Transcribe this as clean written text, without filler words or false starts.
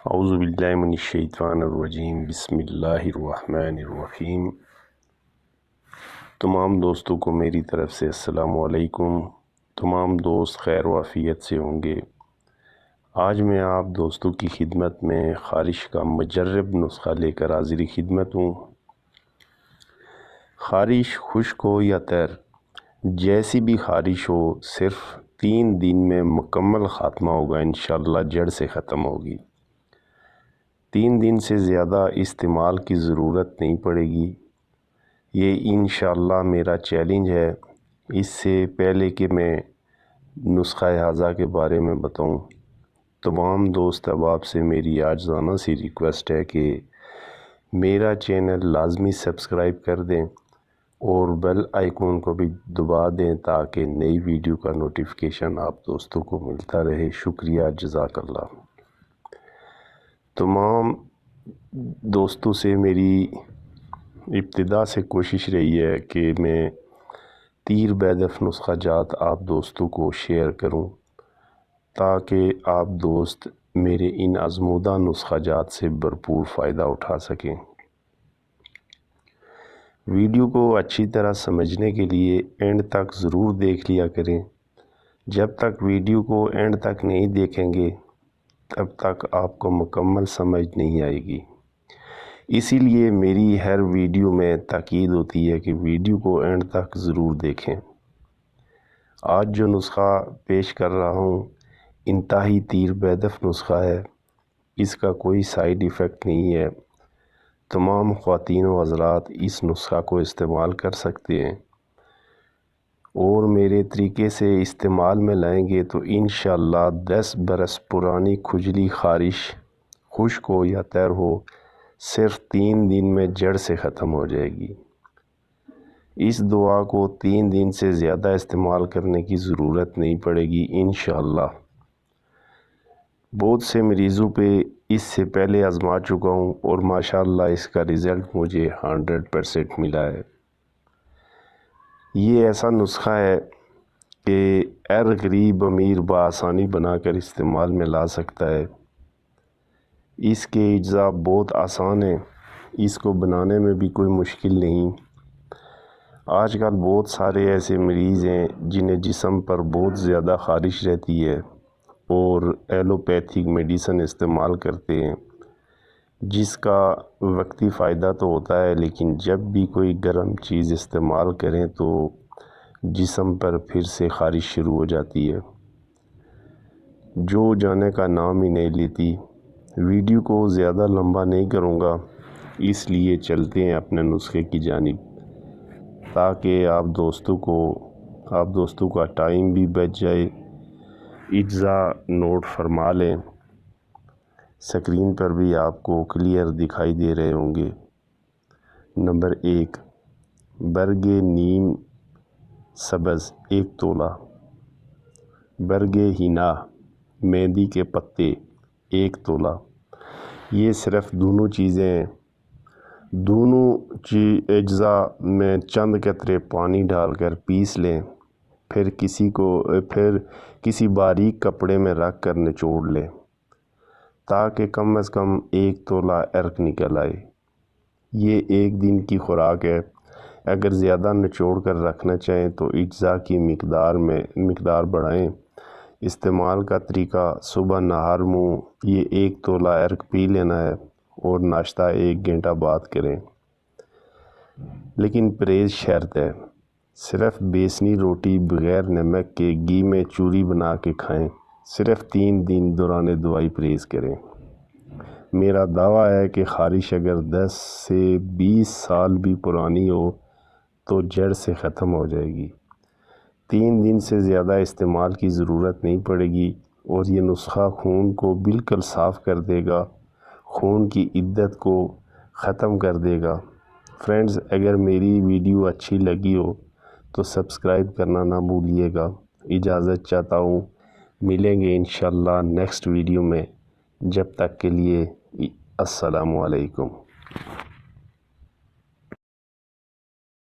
اعوذ باللہ من الشیطان الرجیم، بسم اللہ الرحمن الرحیم۔ تمام دوستوں کو میری طرف سے السلام علیکم۔ تمام دوست خیر و عافیت سے ہوں گے۔ آج میں آپ دوستوں کی خدمت میں خارش کا مجرب نسخہ لے کر حاضری خدمت ہوں۔ خارش خشک ہو یا تر، جیسی بھی خارش ہو، صرف 3 دن میں مکمل خاتمہ ہوگا، انشاءاللہ جڑ سے ختم ہوگی۔ 3 دن سے زیادہ استعمال کی ضرورت نہیں پڑے گی، یہ انشاءاللہ میرا چیلنج ہے۔ اس سے پہلے کہ میں نسخہ اعضاء کے بارے میں بتاؤں، تمام دوست احباب سے میری عاجزانہ سی ریکویسٹ ہے کہ میرا چینل لازمی سبسکرائب کر دیں اور بیل آئیکن کو بھی دبا دیں تاکہ نئی ویڈیو کا نوٹیفیکیشن آپ دوستوں کو ملتا رہے۔ شکریہ، جزاک اللہ۔ تمام دوستوں سے میری ابتدا سے کوشش رہی ہے کہ میں تیر بیدف نسخہ جات آپ دوستوں کو شیئر کروں تاکہ آپ دوست میرے ان آزمودہ نسخہ جات سے بھرپور فائدہ اٹھا سکیں۔ ویڈیو کو اچھی طرح سمجھنے کے لیے اینڈ تک ضرور دیکھ لیا کریں۔ جب تک ویڈیو کو اینڈ تک نہیں دیکھیں گے تب تک آپ کو مکمل سمجھ نہیں آئے گی۔ اسی لیے میری ہر ویڈیو میں تاکید ہوتی ہے کہ ویڈیو کو اینڈ تک ضرور دیکھیں۔ آج جو نسخہ پیش کر رہا ہوں انتہائی تیر بیدف نسخہ ہے، اس کا کوئی سائیڈ ایفیکٹ نہیں ہے۔ تمام خواتین و حضرات اس نسخہ کو استعمال کر سکتے ہیں اور میرے طریقے سے استعمال میں لائیں گے تو انشاءاللہ 10 برس پرانی کھجلی خارش خشک ہو یا تر ہو، صرف 3 دن میں جڑ سے ختم ہو جائے گی۔ اس دعا کو 3 دن سے زیادہ استعمال کرنے کی ضرورت نہیں پڑے گی انشاءاللہ۔ بہت سے مریضوں پہ اس سے پہلے آزما چکا ہوں اور ماشاءاللہ اس کا رزلٹ مجھے 100% ملا ہے۔ یہ ایسا نسخہ ہے کہ ہر غریب امیر بآسانی بنا کر استعمال میں لا سکتا ہے۔ اس کے اجزاء بہت آسان ہیں، اس کو بنانے میں بھی کوئی مشکل نہیں۔ آج کل بہت سارے ایسے مریض ہیں جنہیں جسم پر بہت زیادہ خارش رہتی ہے اور ایلوپیتھک میڈیسن استعمال کرتے ہیں، جس کا وقتی فائدہ تو ہوتا ہے لیکن جب بھی کوئی گرم چیز استعمال کریں تو جسم پر پھر سے خارش شروع ہو جاتی ہے، جو جانے کا نام ہی نہیں لیتی۔ ویڈیو کو زیادہ لمبا نہیں کروں گا، اس لیے چلتے ہیں اپنے نسخے کی جانب تاکہ آپ دوستوں کا ٹائم بھی بچ جائے۔ اجزاء نوٹ فرما لیں، سکرین پر بھی آپ کو کلیئر دکھائی دے رہے ہوں گے۔ نمبر 1، برگ نیم سبز 1 تولہ، برگ ہنا مہندی کے پتے 1 تولہ۔ یہ صرف دونوں چیزیں ہیں۔ دونوں اجزاء میں چند قطرے پانی ڈال کر پیس لیں، پھر کسی باریک کپڑے میں رکھ کر نچوڑ لیں تاکہ کم از کم 1 تولہ عرق نکل آئے۔ یہ 1 دن کی خوراک ہے۔ اگر زیادہ نچوڑ کر رکھنا چاہیں تو اجزاء کی مقدار بڑھائیں۔ استعمال کا طریقہ: صبح نہار منہ یہ 1 تولہ عرق پی لینا ہے اور ناشتہ 1 گھنٹہ بعد کریں، لیکن پرہیز شرط ہے۔ صرف بیسنی روٹی بغیر نمک کے گھی میں چوری بنا کے کھائیں۔ صرف 3 دن دوران دوائی پرہیز کریں۔ میرا دعویٰ ہے کہ خارش اگر 10 سے 20 سال بھی پرانی ہو تو جڑ سے ختم ہو جائے گی۔ 3 دن سے زیادہ استعمال کی ضرورت نہیں پڑے گی اور یہ نسخہ خون کو بالکل صاف کر دے گا، خون کی عدت کو ختم کر دے گا۔ فرینڈز، اگر میری ویڈیو اچھی لگی ہو تو سبسکرائب کرنا نہ بھولیے گا۔ اجازت چاہتا ہوں، ملیں گے انشاءاللہ نیکسٹ ویڈیو میں۔ جب تک کے لیے السلام علیکم۔